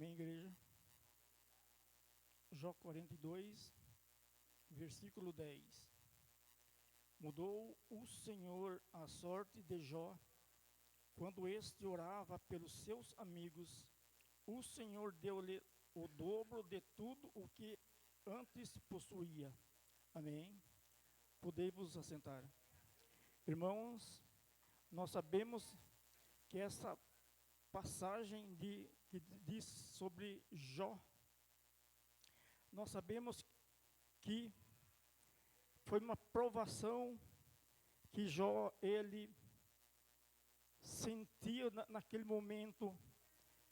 Amém, igreja? Jó 42, versículo 10. Mudou o Senhor a sorte de Jó, quando este orava pelos seus amigos. O Senhor deu-lhe o dobro de tudo o que antes possuía. Amém? Podemos assentar. Irmãos, nós sabemos que essa passagem que diz sobre Jó, nós sabemos que foi uma provação que Jó, ele sentia naquele momento,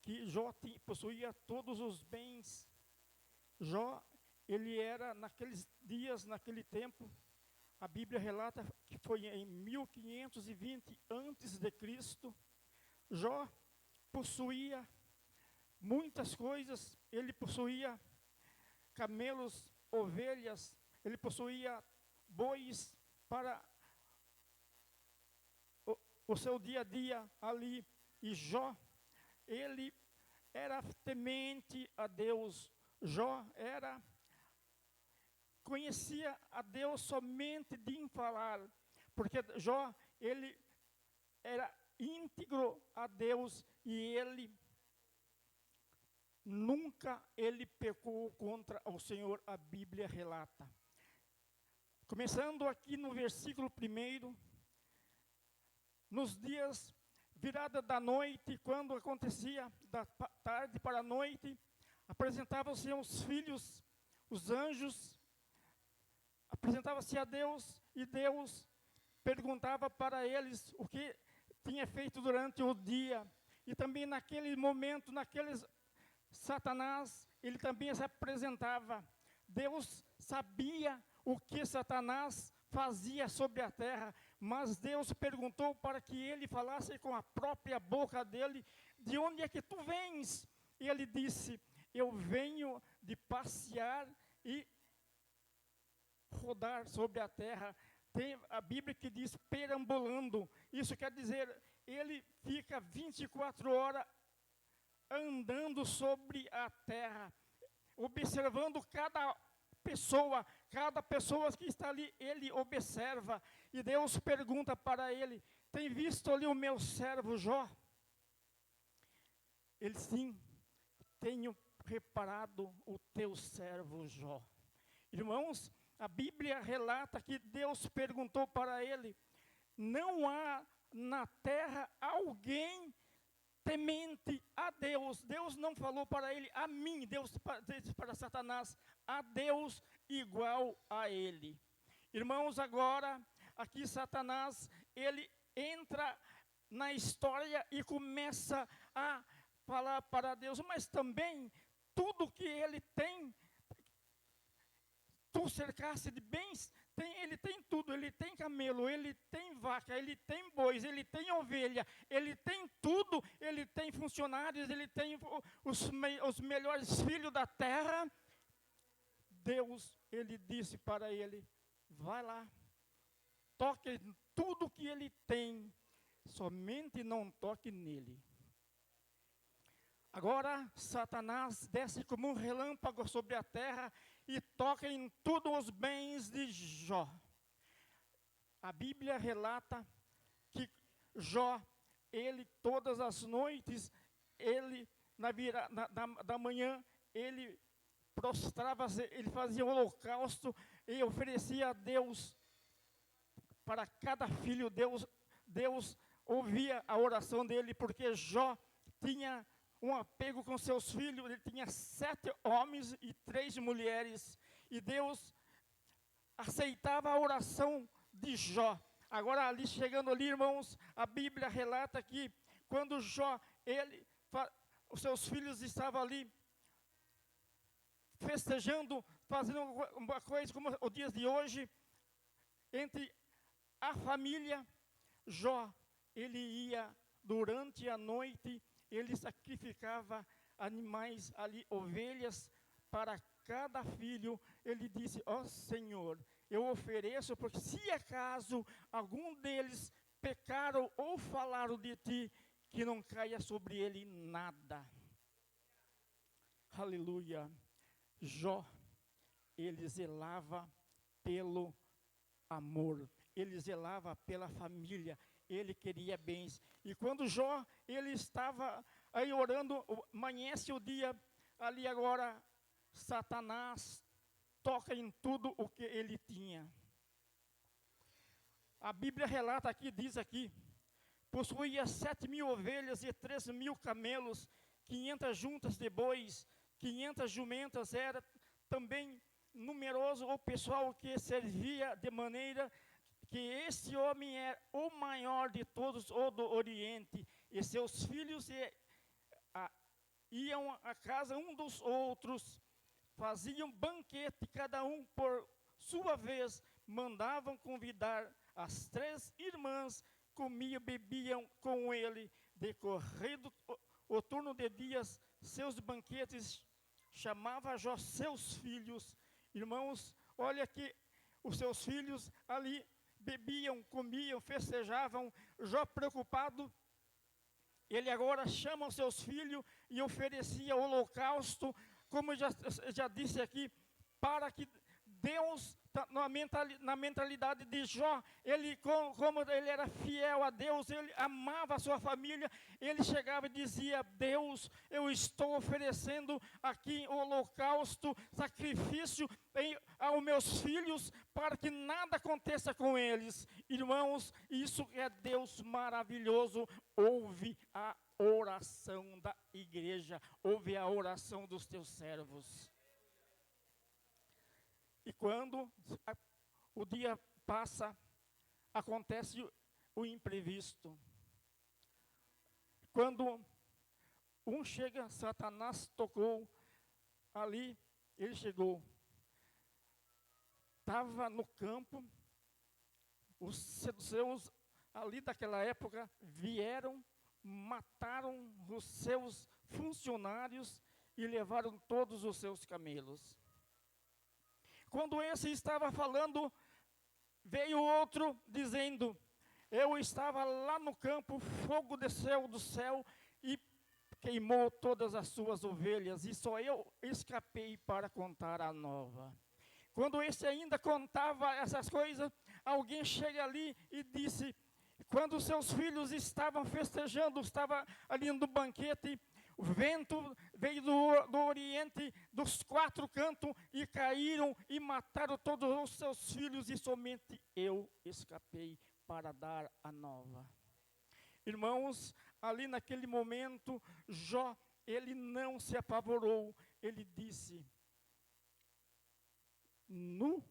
que Jó possuía todos os bens. Jó, ele era, naqueles dias, naquele tempo, a Bíblia relata que foi em 1520 antes de Cristo. Jó possuía muitas coisas, ele possuía camelos, ovelhas, ele possuía bois para o seu dia a dia ali. E Jó, ele era temente a Deus. Jó conhecia a Deus somente de falar, porque Jó, ele era íntegro a Deus e ele nunca pecou contra o Senhor, a Bíblia relata. Começando aqui no versículo 1, nos dias virada da noite, quando acontecia da tarde para a noite, apresentavam-se os filhos, os anjos, apresentavam-se a Deus, e Deus perguntava para eles o que tinha feito durante o dia. E também naquele momento, Satanás, ele também se apresentava. Deus sabia o que Satanás fazia sobre a terra, mas Deus perguntou para que ele falasse com a própria boca dele: de onde é que tu vens? E ele disse: eu venho de passear e rodar sobre a terra. Tem a Bíblia que diz perambulando. Isso quer dizer, ele fica 24 horas andando sobre a terra, observando cada pessoa que está ali, ele observa. E Deus pergunta para ele: tem visto ali o meu servo Jó? Ele: sim, tenho reparado o teu servo Jó. Irmãos, a Bíblia relata que Deus perguntou para ele: não há na terra alguém temente a Deus. Deus não falou para ele a mim, Deus disse para Satanás: a Deus igual a ele. Irmãos, agora, aqui Satanás, ele entra na história e começa a falar para Deus: mas também tudo que ele tem, tu cercaste de bens, ele tem tudo, ele tem camelo, ele tem vaca, ele tem bois, ele tem ovelha, ele tem tudo, ele tem funcionários, ele tem os melhores filhos da terra. Deus, ele disse para ele: vai lá, toque em tudo que ele tem, somente não toque nele. Agora Satanás desce como um relâmpago sobre a terra e toca em todos os bens de Jó. A Bíblia relata que Jó, ele todas as noites, ele da manhã, ele prostrava-se, ele fazia o holocausto e oferecia a Deus para cada filho. Deus ouvia a oração dele, porque Jó tinha um apego com seus filhos. Ele tinha 7 homens e 3 mulheres. E Deus aceitava a oração de Jó. Agora, chegando ali, irmãos, a Bíblia relata que quando Jó, os seus filhos estavam ali festejando, fazendo uma coisa como os dias de hoje, entre a família, Jó, ele ia durante a noite, ele sacrificava animais ali, ovelhas, para cada filho. Ele disse: ó Senhor, eu ofereço, porque se acaso algum deles pecaram ou falaram de ti, que não caia sobre ele nada. Aleluia. Jó, ele zelava pelo amor, ele zelava pela família, ele queria bens. E quando Jó, ele estava aí orando, amanhece o dia, ali agora, Satanás toca em tudo o que ele tinha. A Bíblia relata aqui, diz aqui, possuía 7.000 ovelhas e 3.000 camelos, 500 juntas de bois, 500 jumentas. Era também numeroso o pessoal que servia, de maneira que esse homem é o maior de todos o do Oriente, e seus filhos iam à casa um dos outros, faziam banquete, cada um por sua vez, mandavam convidar as 3 irmãs, comiam, bebiam com ele. Decorrido o turno de dias, seus banquetes, chamava Jó seus filhos. Irmãos, olha que os seus filhos ali bebiam, comiam, festejavam. Jó preocupado, ele agora chama os seus filhos e oferecia holocausto, como já disse aqui, para que Deus, na mentalidade de Jó, como ele era fiel a Deus, ele amava a sua família, ele chegava e dizia: Deus, eu estou oferecendo aqui holocausto, sacrifício aos meus filhos, para que nada aconteça com eles. Irmãos, isso é Deus maravilhoso. Ouve a oração da igreja, ouve a oração dos teus servos. E quando o dia passa, acontece o imprevisto. Quando um chega, Satanás tocou ali, ele chegou. Estava no campo, os seus ali daquela época vieram, mataram os seus funcionários e levaram todos os seus camelos. Quando esse estava falando, veio outro dizendo: eu estava lá no campo, fogo desceu do céu e queimou todas as suas ovelhas, e só eu escapei para contar a nova. Quando esse ainda contava essas coisas, alguém chega ali e disse: quando seus filhos estavam festejando, estava ali no banquete, o vento veio do Oriente, dos 4 cantos, e caíram e mataram todos os seus filhos, e somente eu escapei para dar a nova. Irmãos, ali naquele momento, Jó, ele não se apavorou, ele disse: nu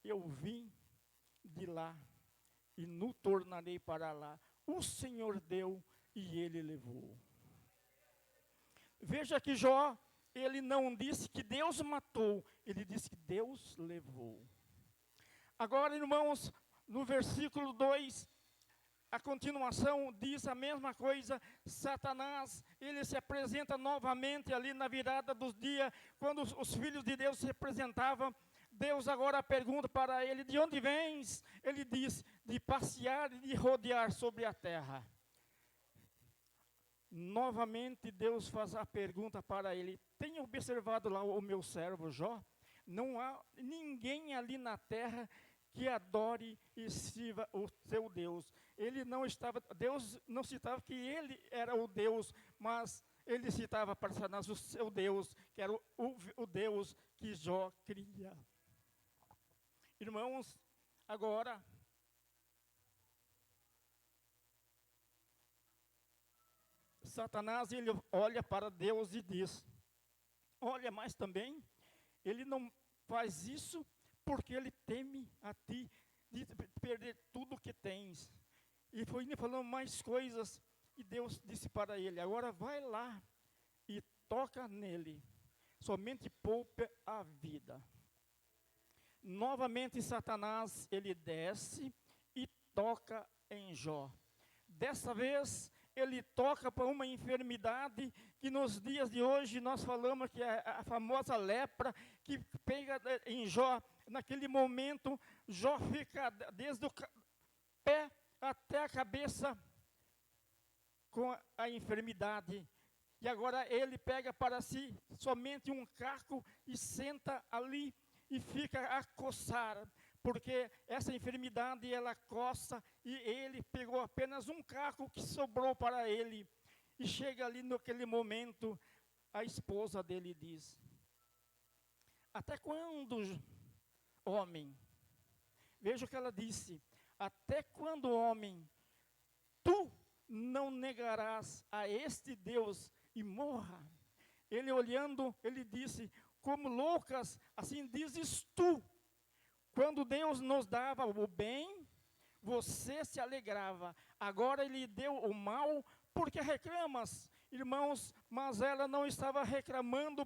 eu vim de lá, e nu tornarei para lá. O Senhor deu, e ele levou. Veja que Jó, ele não disse que Deus matou, ele disse que Deus levou. Agora, irmãos, no versículo 2, a continuação diz a mesma coisa. Satanás, ele se apresenta novamente ali na virada dos dias, quando os filhos de Deus se apresentavam. Deus agora pergunta para ele: de onde vens? Ele diz: de passear e de rodear sobre a terra. Novamente Deus faz a pergunta para ele: tem observado lá o meu servo Jó? Não há ninguém ali na terra que adore e sirva o seu Deus. Deus não citava que ele era o Deus, mas ele citava para Satanás o seu Deus, que era o Deus que Jó cria. Irmãos, agora, Satanás, ele olha para Deus e diz: olha, mas também ele não faz isso porque ele teme a ti, de perder tudo que tens. E foi falando mais coisas, e Deus disse para ele: agora vai lá e toca nele, somente poupe a vida. Novamente Satanás, ele desce e toca em Jó. Dessa vez, ele toca para uma enfermidade que nos dias de hoje nós falamos que é a famosa lepra, que pega em Jó. Naquele momento, Jó fica desde o pé até a cabeça com a enfermidade. E agora ele pega para si somente um caco e senta ali e fica a coçar, porque essa enfermidade ela coça e ele pegou apenas um caco que sobrou para ele. E chega ali naquele momento, a esposa dele diz: até quando, homem? Veja o que ela disse: até quando, homem, tu não negarás a este Deus e morra? Ele olhando, ele disse: como loucas, assim dizes tu. Quando Deus nos dava o bem, você se alegrava. Agora ele deu o mal, porque reclamas? Irmãos, mas ela não estava reclamando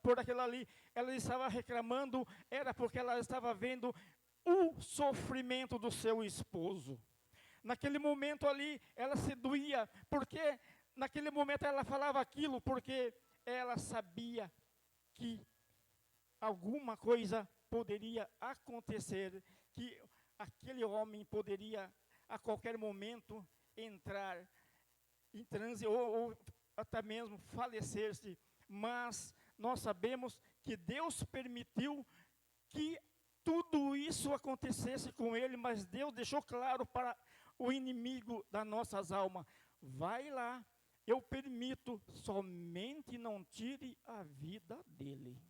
por aquilo ali. Ela estava reclamando, era porque ela estava vendo o sofrimento do seu esposo. Naquele momento ali, ela se doía, porque naquele momento ela falava aquilo, porque ela sabia que alguma coisa poderia acontecer, que aquele homem poderia a qualquer momento entrar em transe ou até mesmo falecer-se. Mas nós sabemos que Deus permitiu que tudo isso acontecesse com ele, mas Deus deixou claro para o inimigo das nossas almas: vai lá, eu permito, somente não tire a vida dele.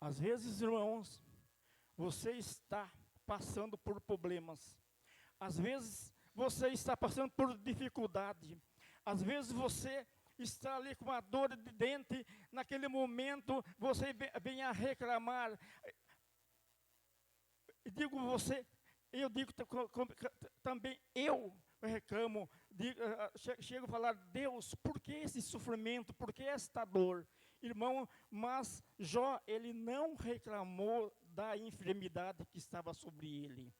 Às vezes, irmãos, você está passando por problemas. Às vezes, você está passando por dificuldade. Às vezes, você está ali com uma dor de dente. Naquele momento, você vem a reclamar. Eu digo também, eu reclamo, chego a falar: Deus, por que esse sofrimento, por que esta dor? Irmão, mas Jó, ele não reclamou da enfermidade que estava sobre ele.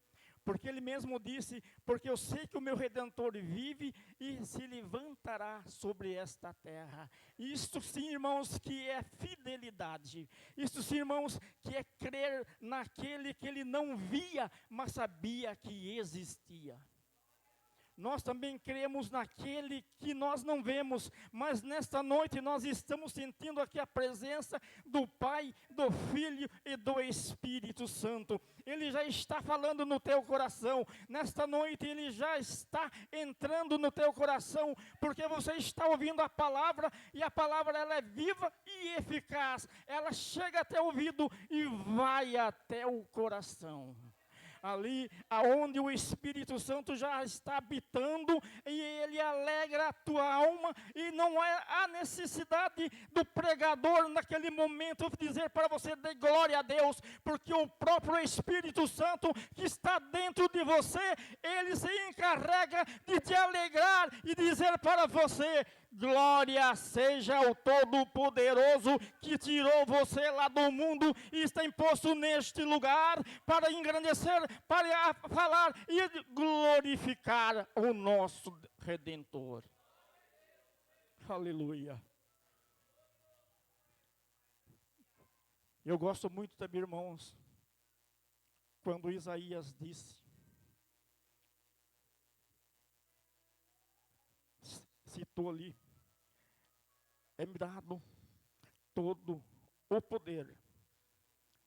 Porque ele mesmo disse: porque eu sei que o meu Redentor vive e se levantará sobre esta terra. Isto sim, irmãos, que é fidelidade. Isto sim, irmãos, que é crer naquele que ele não via, mas sabia que existia. Nós também cremos naquele que nós não vemos, mas nesta noite nós estamos sentindo aqui a presença do Pai, do Filho e do Espírito Santo. Ele já está falando no teu coração. Nesta noite ele já está entrando no teu coração, porque você está ouvindo a palavra, e a palavra ela é viva e eficaz. Ela chega até o ouvido e vai até o coração. Ali aonde o Espírito Santo já está habitando, e ele alegra a tua alma, e não é a necessidade do pregador naquele momento dizer para você: dê glória a Deus, porque o próprio Espírito Santo que está dentro de você, ele se encarrega de te alegrar e dizer para você: glória seja ao Todo-Poderoso que tirou você lá do mundo e está imposto neste lugar para engrandecer, para falar e glorificar o nosso Redentor. Aleluia. Eu gosto muito também, irmãos, quando Isaías disse, citou ali: é-me dado todo o poder.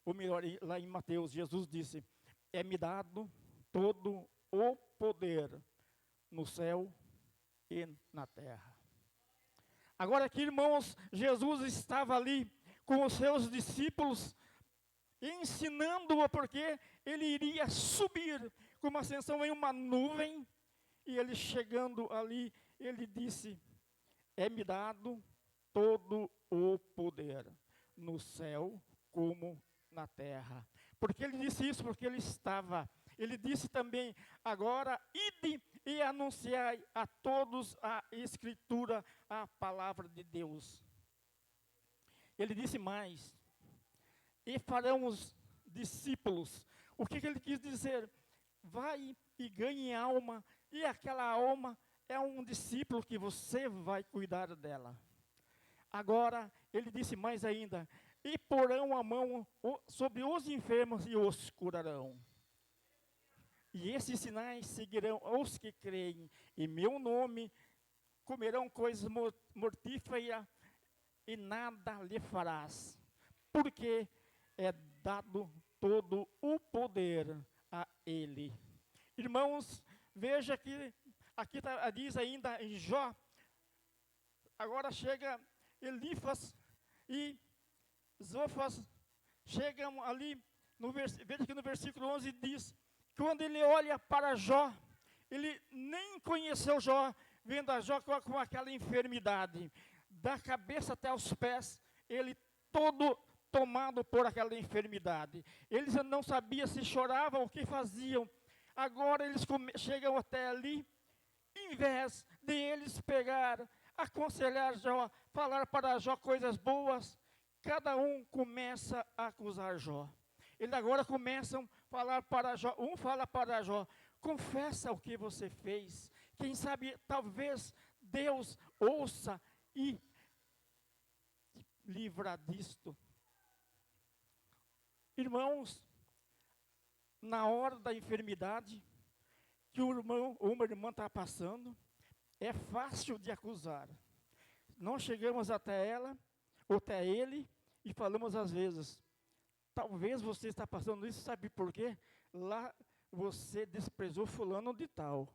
Ou melhor, lá em Mateus, Jesus disse: é-me dado todo o poder no céu e na terra. Agora aqui, irmãos, Jesus estava ali com os seus discípulos, ensinando-o, porque ele iria subir com uma ascensão em uma nuvem, e ele chegando ali, ele disse: é-me dado todo o poder, no céu como na terra. Porque ele disse isso? Porque ele disse também: agora ide e anunciai a todos a Escritura, a palavra de Deus. Ele disse mais: e farão os discípulos. O que ele quis dizer? Vai e ganhe alma, e aquela alma é um discípulo que você vai cuidar dela. Agora, ele disse mais ainda: e porão a mão sobre os enfermos e os curarão. E esses sinais seguirão os que creem em meu nome, comerão coisas mortíferas e nada lhe farás, porque é dado todo o poder a ele. Irmãos, veja que aqui diz ainda em Jó, agora chega Elifas e Zofas, chegam ali, veja que no versículo 11 diz, quando ele olha para Jó, ele nem conheceu Jó, vendo a Jó com aquela enfermidade, da cabeça até os pés, ele todo tomado por aquela enfermidade. Eles não sabiam se choravam ou o que faziam. Agora eles chegam até ali, em vez de eles pegar, aconselhar Jó, falar para Jó coisas boas, cada um começa a acusar Jó. Eles agora começam a falar para Jó, um fala para Jó, confessa o que você fez. Quem sabe, talvez Deus ouça e livra disto. Irmãos, na hora da enfermidade que o irmão ou uma irmã está passando, é fácil de acusar. Nós chegamos até ela, ou até ele, e falamos às vezes, talvez você está passando isso, sabe por quê? Lá você desprezou fulano de tal.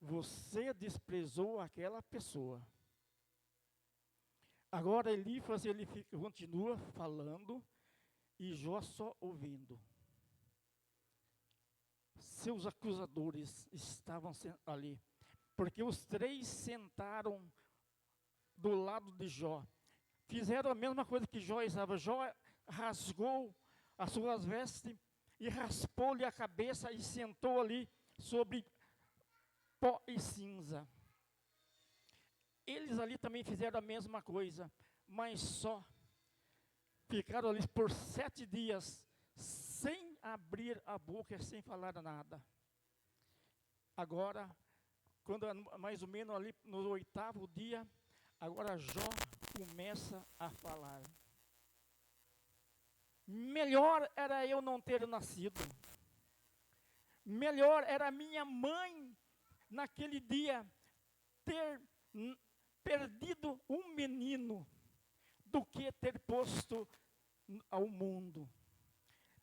Você desprezou aquela pessoa. Agora Elifas, ele continua falando e Jó só ouvindo. Seus acusadores estavam ali, porque os três sentaram do lado de Jó. Fizeram a mesma coisa que Jó estava. Jó rasgou as suas vestes e raspou-lhe a cabeça e sentou ali sobre pó e cinza. Eles ali também fizeram a mesma coisa, mas só ficaram ali por 7 dias, sem abrir a boca, sem falar nada. Agora, quando mais ou menos ali no 8º dia, agora Jó começa a falar. Melhor era eu não ter nascido. Melhor era minha mãe, naquele dia, ter perdido um menino, do que ter posto ao mundo.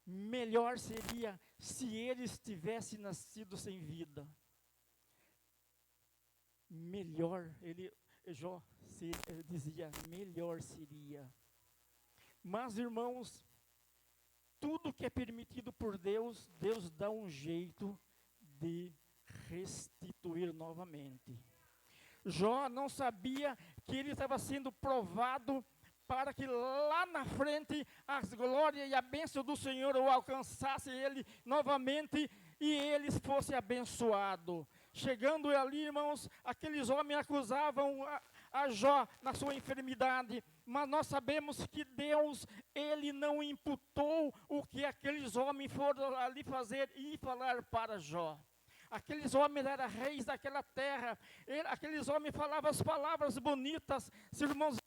Melhor seria se ele tivesse nascido sem vida. Melhor, Jó dizia, melhor seria. Mas, irmãos, tudo que é permitido por Deus, Deus dá um jeito de restituir novamente. Jó não sabia que ele estava sendo provado para que lá na frente as glórias e a bênção do Senhor o alcançasse ele novamente e ele fosse abençoado. Chegando ali, irmãos, aqueles homens acusavam a Jó na sua enfermidade, mas nós sabemos que Deus, ele não imputou o que aqueles homens foram ali fazer e falar para Jó. Aqueles homens eram reis daquela terra. Aqueles homens falavam as palavras bonitas. Se irmãos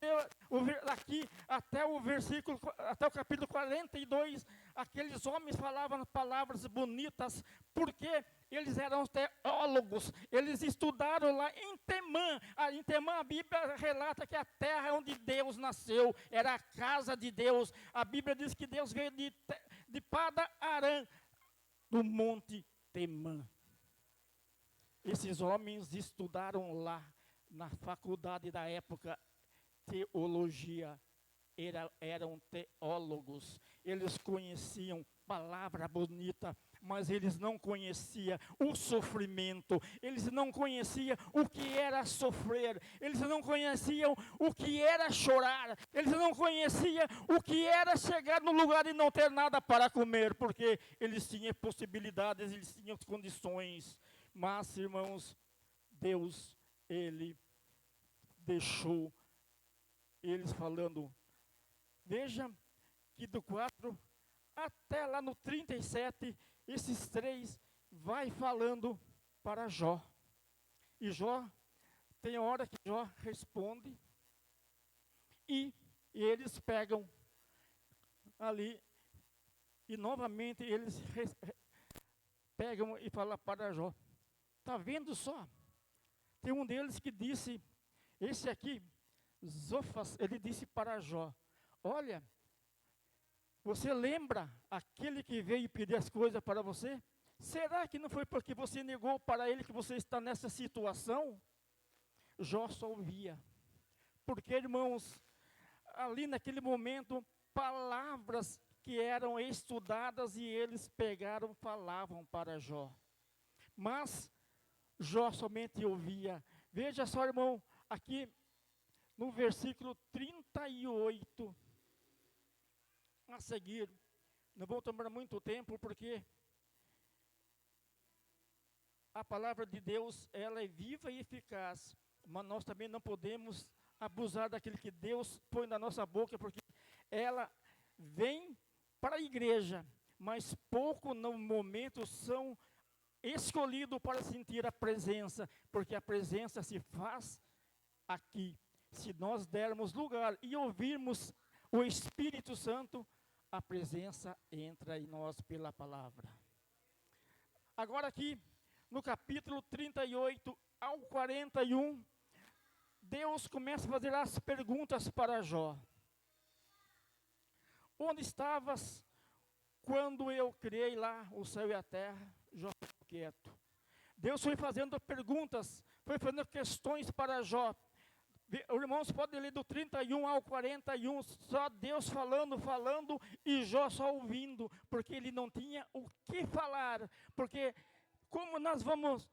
aqui até o capítulo 42, aqueles homens falavam palavras bonitas, porque eles eram teólogos. Eles estudaram lá em Temã. Em Temã a Bíblia relata que a terra onde Deus nasceu era a casa de Deus. A Bíblia diz que Deus veio de Padan-Arã, do monte Temã. Esses homens estudaram lá, na faculdade da época, teologia, eram teólogos. Eles conheciam palavra bonita, mas eles não conheciam o sofrimento, eles não conheciam o que era sofrer, eles não conheciam o que era chorar, eles não conheciam o que era chegar no lugar e não ter nada para comer, porque eles tinham possibilidades, eles tinham condições. Mas, irmãos, Deus, ele deixou eles falando. Veja que do 4 até lá no 37, esses três vai falando para Jó. E Jó, tem hora que Jó responde, e eles pegam ali, e novamente eles pegam e falam para Jó. Está vendo só? Tem um deles que disse, esse aqui, Zofas, ele disse para Jó, olha, você lembra aquele que veio pedir as coisas para você? Será que não foi porque você negou para ele que você está nessa situação? Jó só ouvia. Porque, irmãos, ali naquele momento, palavras que eram estudadas e eles pegaram, falavam para Jó. Mas Jó somente ouvia. Veja só, irmão, aqui no versículo 38, a seguir, não vou tomar muito tempo, porque a palavra de Deus, ela é viva e eficaz, mas nós também não podemos abusar daquilo que Deus põe na nossa boca, porque ela vem para a igreja, mas pouco no momento são escolhidos para sentir a presença, porque a presença se faz aqui. Se nós dermos lugar e ouvirmos o Espírito Santo, a presença entra em nós pela palavra. Agora aqui, no capítulo 38 ao 41, Deus começa a fazer as perguntas para Jó. Onde estavas quando eu criei lá o céu e a terra? Jó ficou quieto. Deus foi fazendo perguntas, foi fazendo questões para Jó. Irmãos, podem ler do 31 ao 41, só Deus falando, e Jó só ouvindo, porque ele não tinha o que falar. Porque como nós vamos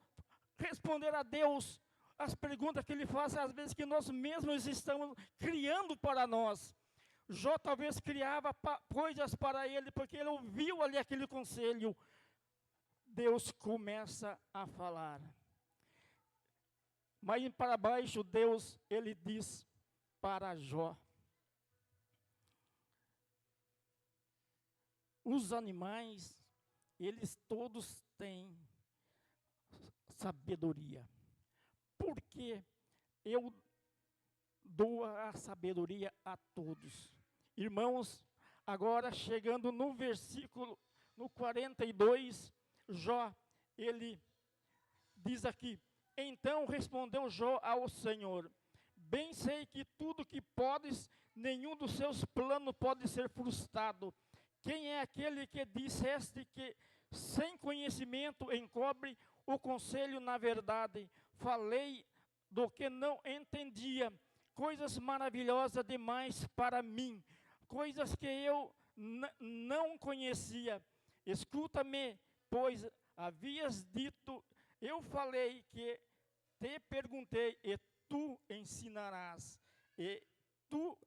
responder a Deus as perguntas que ele faz, às vezes que nós mesmos estamos criando para nós. Jó talvez criava coisas para ele, porque ele ouviu ali aquele conselho. Deus começa a falar. Mas para baixo, Deus, ele diz para Jó: os animais, eles todos têm sabedoria, porque eu dou a sabedoria a todos. Irmãos, agora chegando no versículo, no 42, Jó, ele diz aqui: então respondeu Jó ao Senhor: bem sei que tudo que podes, nenhum dos seus planos pode ser frustrado. Quem é aquele que disseste que sem conhecimento encobre o conselho na verdade? Falei do que não entendia, coisas maravilhosas demais para mim, coisas que eu não conhecia. Escuta-me, pois havias dito, eu falei que te perguntei e tu ensinarás. E tu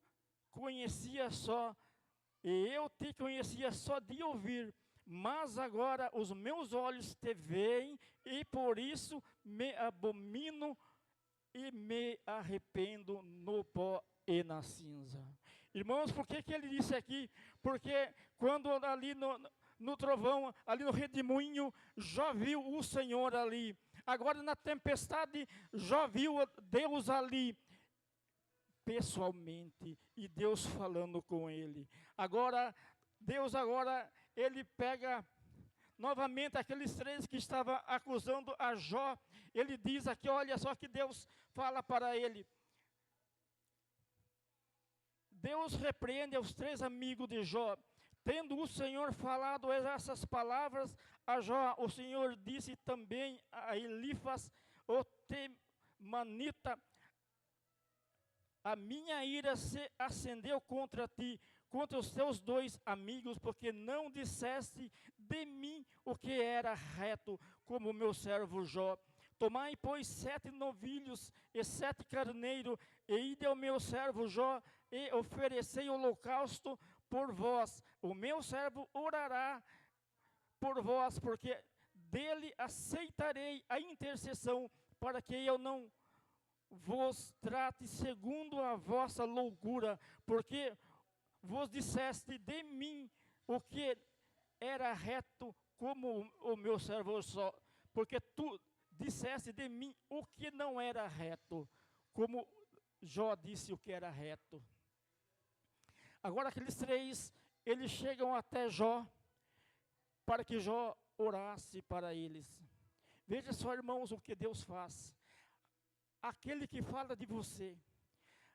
conhecias só, e eu te conhecia só de ouvir, mas agora os meus olhos te veem, e por isso me abomino e me arrependo no pó e na cinza. Irmãos, por que ele disse aqui? Porque quando ali no trovão, ali no redemoinho, Jó viu o Senhor ali. Agora na tempestade, Jó viu Deus ali, pessoalmente, e Deus falando com ele. Agora, Deus ele pega novamente aqueles três que estavam acusando a Jó. Ele diz aqui, olha só que Deus fala para ele. Deus repreende os três amigos de Jó. Tendo o Senhor falado essas palavras a Jó, o Senhor disse também a Elifas, o temanita: a minha ira se acendeu contra ti, contra os teus dois amigos, porque não disseste de mim o que era reto, como o meu servo Jó. Tomai, pois, 7 novilhos e 7 carneiros, e ide ao meu servo Jó, e oferecei holocausto por vós. O meu servo orará por vós, porque dele aceitarei a intercessão, para que eu não vos trate segundo a vossa loucura, porque vos disseste de mim o que era reto, como o meu servo só, porque tu disseste de mim o que não era reto, como Jó disse o que era reto. Agora aqueles três, eles chegam até Jó, para que Jó orasse para eles. Veja só, irmãos, o que Deus faz. Aquele que fala de você,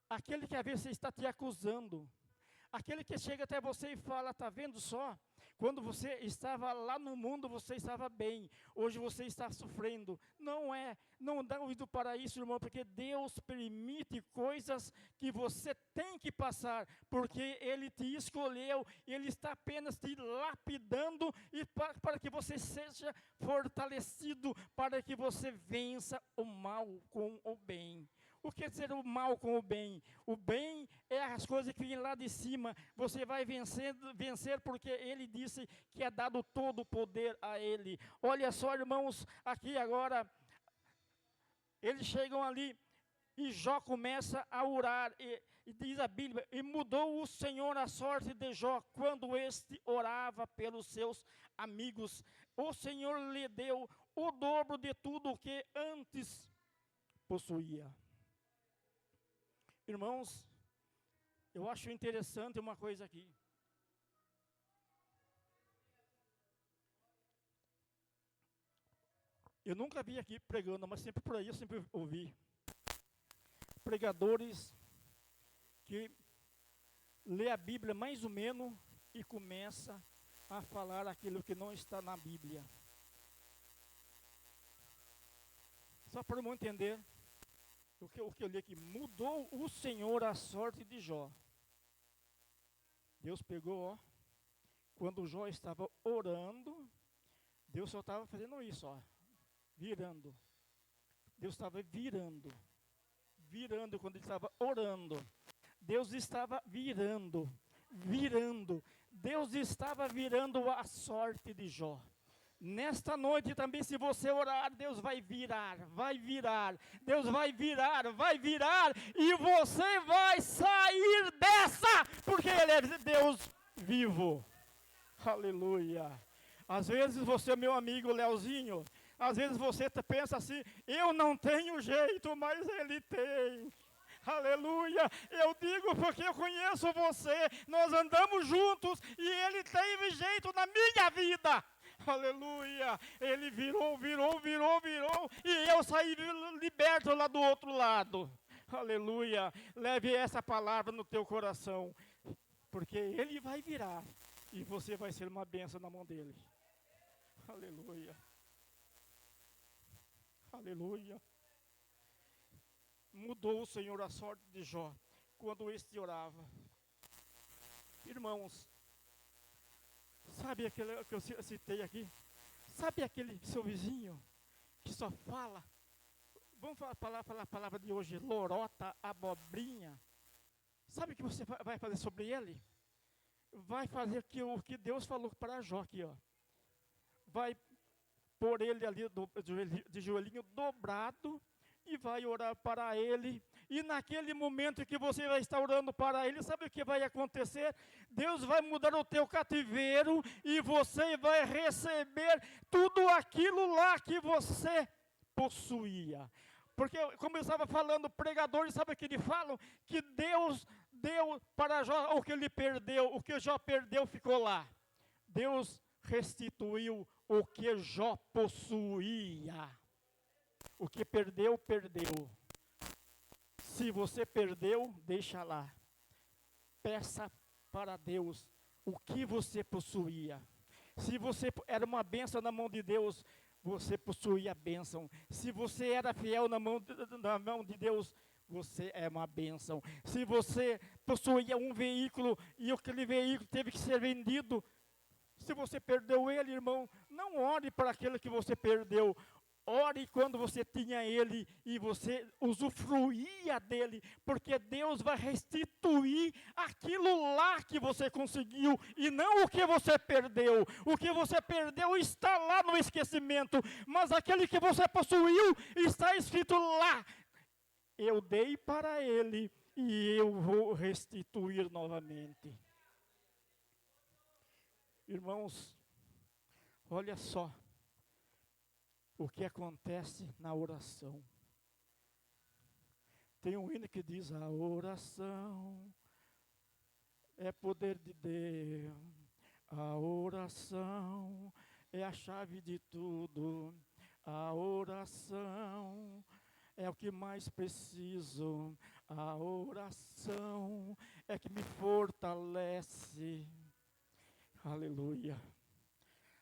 aquele que às vezes está te acusando, aquele que chega até você e fala, está vendo só? Quando você estava lá no mundo, você estava bem. Hoje você está sofrendo. Não dá ouvido para isso, irmão, porque Deus permite coisas que você tem que passar, porque Ele te escolheu, Ele está apenas te lapidando e para que você seja fortalecido, para que você vença o mal com o bem. O que é dizer o mal com o bem? O bem é as coisas que vêm lá de cima. Você vai vencer porque Ele disse que é dado todo o poder a Ele. Olha só, irmãos, aqui agora, eles chegam ali e Jó começa a orar. E diz a Bíblia, e mudou o Senhor a sorte de Jó quando este orava pelos seus amigos. O Senhor lhe deu o dobro de tudo o que antes possuía. Irmãos, eu acho interessante uma coisa aqui. Eu nunca vi aqui pregando, mas sempre por aí eu sempre ouvi. Pregadores que lê a Bíblia mais ou menos e começa a falar aquilo que não está na Bíblia. Só para eu entender, o que eu li aqui, mudou o Senhor a sorte de Jó. Deus pegou, quando Jó estava orando, Deus só estava fazendo isso, virando. Deus estava virando quando ele estava orando. Deus estava virando. Deus estava virando a sorte de Jó. Nesta noite também, se você orar, Deus vai virar. Deus vai virar, e você vai sair dessa, porque Ele é Deus vivo. Aleluia. Às vezes você, meu amigo Leozinho, às vezes você pensa assim, eu não tenho jeito, mas Ele tem. Aleluia, eu digo porque eu conheço você, nós andamos juntos e Ele teve jeito na minha vida. Aleluia, Ele virou, e eu saí liberto lá do outro lado. Aleluia, leve essa palavra no teu coração, porque Ele vai virar e você vai ser uma bênção na mão dEle. Aleluia. Aleluia. Mudou o Senhor a sorte de Jó quando este orava. Irmãos, sabe aquele que eu citei aqui? Sabe aquele seu vizinho que só fala? Vamos falar a palavra de hoje, lorota, abobrinha. Sabe o que você vai fazer sobre ele? Vai fazer o que Deus falou para Jó aqui, Vai pôr ele ali de joelhinho dobrado e vai orar para ele. E naquele momento que você vai estar orando para ele, sabe o que vai acontecer? Deus vai mudar o teu cativeiro e você vai receber tudo aquilo lá que você possuía. Porque, como eu estava falando, pregadores, sabe o que eles falam? Que Deus deu para Jó o que ele perdeu, o que Jó perdeu ficou lá. Deus restituiu o que Jó possuía. O que perdeu, perdeu. Se você perdeu, deixa lá. Peça para Deus o que você possuía. Se você era uma bênção na mão de Deus, você possuía a bênção. Se você era fiel na mão de Deus, você é uma bênção. Se você possuía um veículo e aquele veículo teve que ser vendido, se você perdeu ele, irmão, não ore para aquele que você perdeu. Ore quando você tinha ele e você usufruía dele, porque Deus vai restituir aquilo lá que você conseguiu e não o que você perdeu. O que você perdeu está lá no esquecimento, mas aquele que você possuiu está escrito lá. Eu dei para ele e eu vou restituir novamente. Irmãos, olha só o que acontece na oração. Tem um hino que diz, a oração é poder de Deus, a oração é a chave de tudo, A oração é o que mais preciso. A oração é que me fortalece. Aleluia.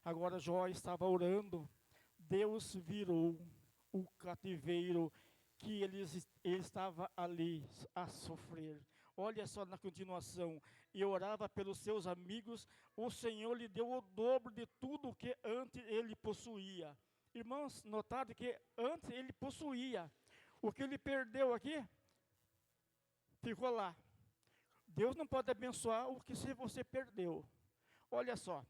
Agora Jó estava orando. Deus virou o cativeiro que ele estava ali a sofrer. Olha só na continuação. E orava pelos seus amigos. O Senhor lhe deu o dobro de tudo que antes ele possuía. Irmãos, notaram que antes ele possuía. O que ele perdeu aqui, ficou lá. Deus não pode abençoar o que você perdeu. Olha só.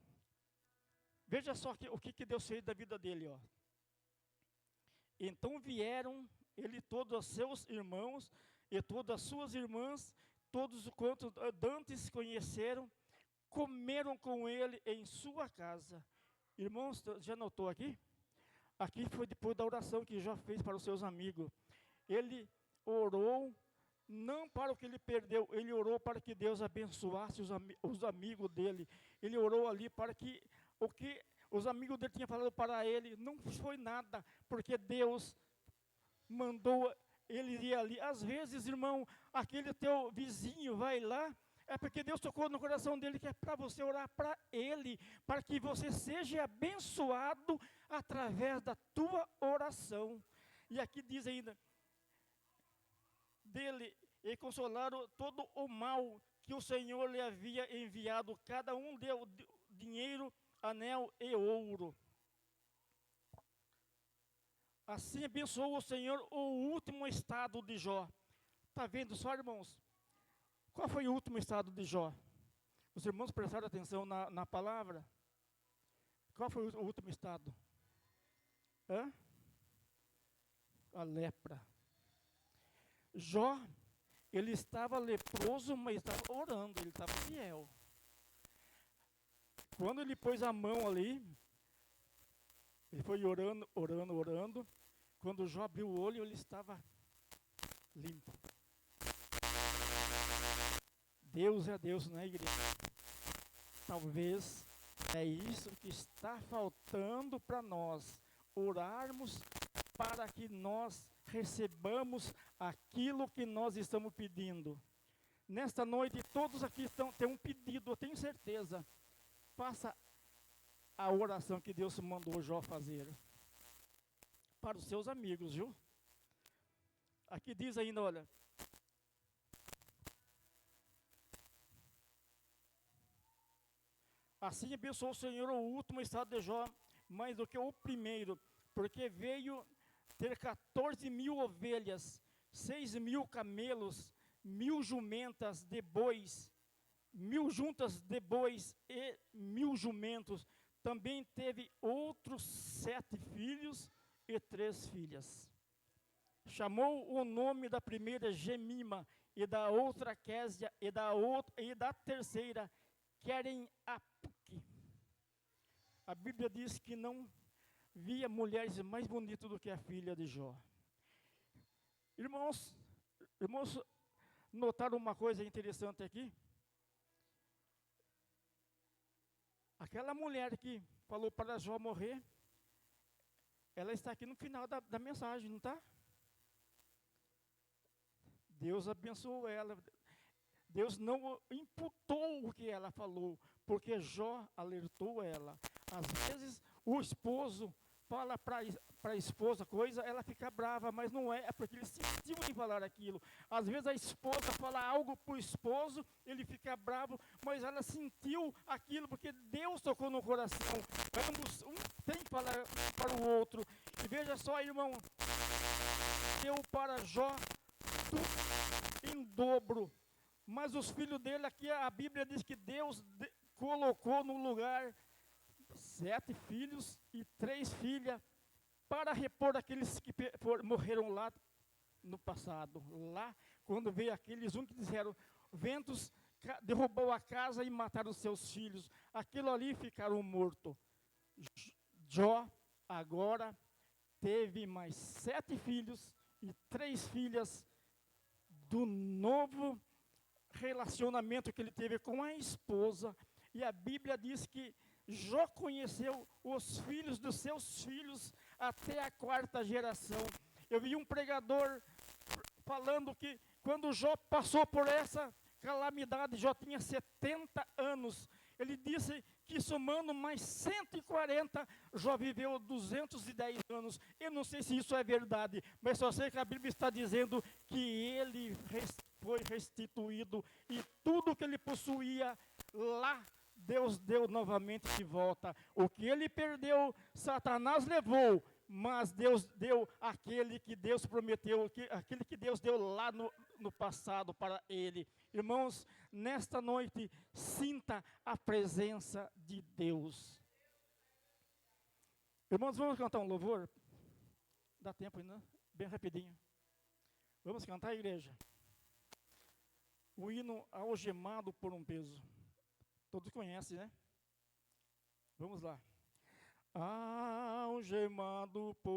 Veja só o que Deus fez da vida dele. Ó. Então vieram ele, todos os seus irmãos e todas as suas irmãs, todos quantos dantes conheceram, comeram com ele em sua casa. Irmãos, já notou aqui? Aqui foi depois da oração que Jó fez para os seus amigos. Ele orou, não para o que ele perdeu, ele orou para que Deus abençoasse os amigos dele. Ele orou ali para que o que os amigos dele tinham falado para ele não foi nada, porque Deus mandou ele ir ali. Às vezes, irmão, aquele teu vizinho vai lá, é porque Deus tocou no coração dele, que é para você orar para ele, para que você seja abençoado através da tua oração. E aqui diz ainda, dele, e consolaram todo o mal que o Senhor lhe havia enviado, cada um deu dinheiro, anel e ouro. Assim abençoou o Senhor o último estado de Jó. Está vendo só, irmãos? Qual foi o último estado de Jó? Os irmãos prestaram atenção na palavra? Qual foi o último estado? A lepra. Jó, ele estava leproso, mas estava orando, ele estava fiel. Quando ele pôs a mão ali, ele foi orando. Quando Jó abriu o olho, ele estava limpo. Deus é Deus, não é, igreja? Talvez é isso que está faltando para nós, orarmos para que nós recebamos aquilo que nós estamos pedindo. Nesta noite, todos aqui têm um pedido, eu tenho certeza. Faça a oração que Deus mandou Jó fazer para os seus amigos, viu? Aqui diz ainda, olha. Assim abençoou o Senhor o último estado de Jó, mais do que o primeiro, porque veio ter 14.000 ovelhas, 6.000 camelos, 1.000 jumentas de bois, 1.000 juntas de bois e 1.000 jumentos. Também teve outros 7 filhos e 3 filhas. Chamou o nome da primeira Gemima, e da outra Késia, e da terceira Queren-Apuque. A Bíblia diz que não via mulheres mais bonitas do que a filha de Jó. Irmãos, notaram uma coisa interessante aqui? Aquela mulher que falou para Jó morrer, ela está aqui no final da mensagem, não está? Deus abençoou ela. Deus não imputou o que ela falou, porque Jó alertou ela. Às vezes o esposo fala para a esposa coisa, ela fica brava, mas não é porque ele sentiu em falar aquilo. Às vezes a esposa fala algo para o esposo, ele fica bravo, mas ela sentiu aquilo porque Deus tocou no coração. Ambos, um tem que falar para o outro. E veja só, irmão, deu para Jó tudo em dobro. Mas os filhos dele aqui, a Bíblia diz que Deus colocou no lugar 7 filhos e 3 filhas para repor aqueles que morreram lá no passado. Lá, quando veio aqueles que disseram, ventos derrubou a casa e mataram os seus filhos. Aquilo ali ficaram mortos. Jó agora teve mais 7 filhos e 3 filhas do novo relacionamento que ele teve com a esposa. E a Bíblia diz que Jó conheceu os filhos dos seus filhos até a quarta geração. Eu vi um pregador falando que quando Jó passou por essa calamidade, Jó tinha 70 anos. Ele disse que somando mais 140, Jó viveu 210 anos. Eu não sei se isso é verdade, mas só sei que a Bíblia está dizendo que ele foi restituído e tudo que ele possuía lá, Deus deu novamente de volta. O que ele perdeu, Satanás levou, mas Deus deu aquele que Deus prometeu, aquele que Deus deu lá no passado para ele. Irmãos, nesta noite, sinta a presença de Deus. Irmãos, vamos cantar um louvor? Dá tempo ainda? Bem rapidinho. Vamos cantar, igreja? O hino Algemado por um Peso. Todos conhecem, né? Vamos lá. Algemado por